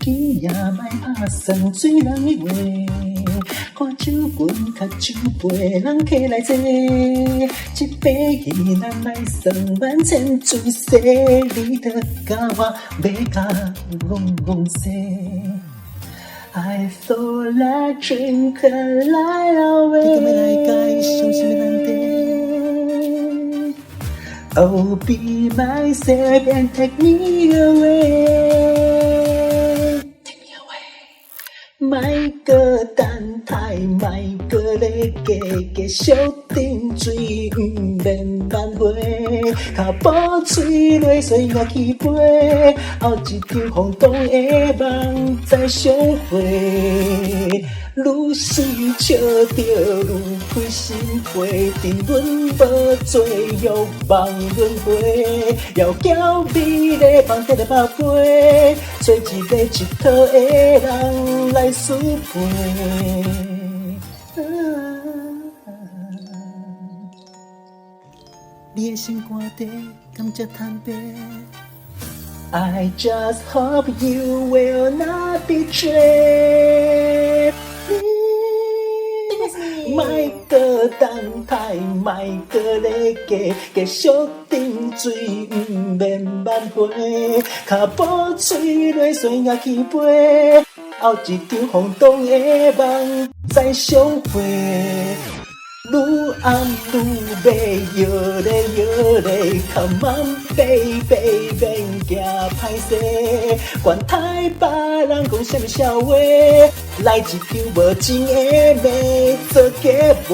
记也莫拍算水人的话，看酒本甲酒杯，人客来坐，一杯戏咱来算万千姿势，你着甲我要甲戆势。I thought like drink a light away。你今日来解伤心的难题。Oh, be myself and take me away。莫搁等待，莫搁咧继续沉醉，免挽回。脚步吹落岁月起飞，后一场风动的梦再相会。愈是笑着愈开心花，沉沦无做欲望轮回，要叫美丽放在了百杯，找一个佚佗的人来输陪。你的心肝底敢这坦白 I just hope you will not betray。莫搁等待，莫搁咧继续沉醉，免挽回。脚步吹落岁月起飞，后一场风动的梦再相会。愈暗愈美，摇咧摇咧 ，Come on baby， 免惊歹势，管太别人讲什么笑话，来一场无情的美做结尾。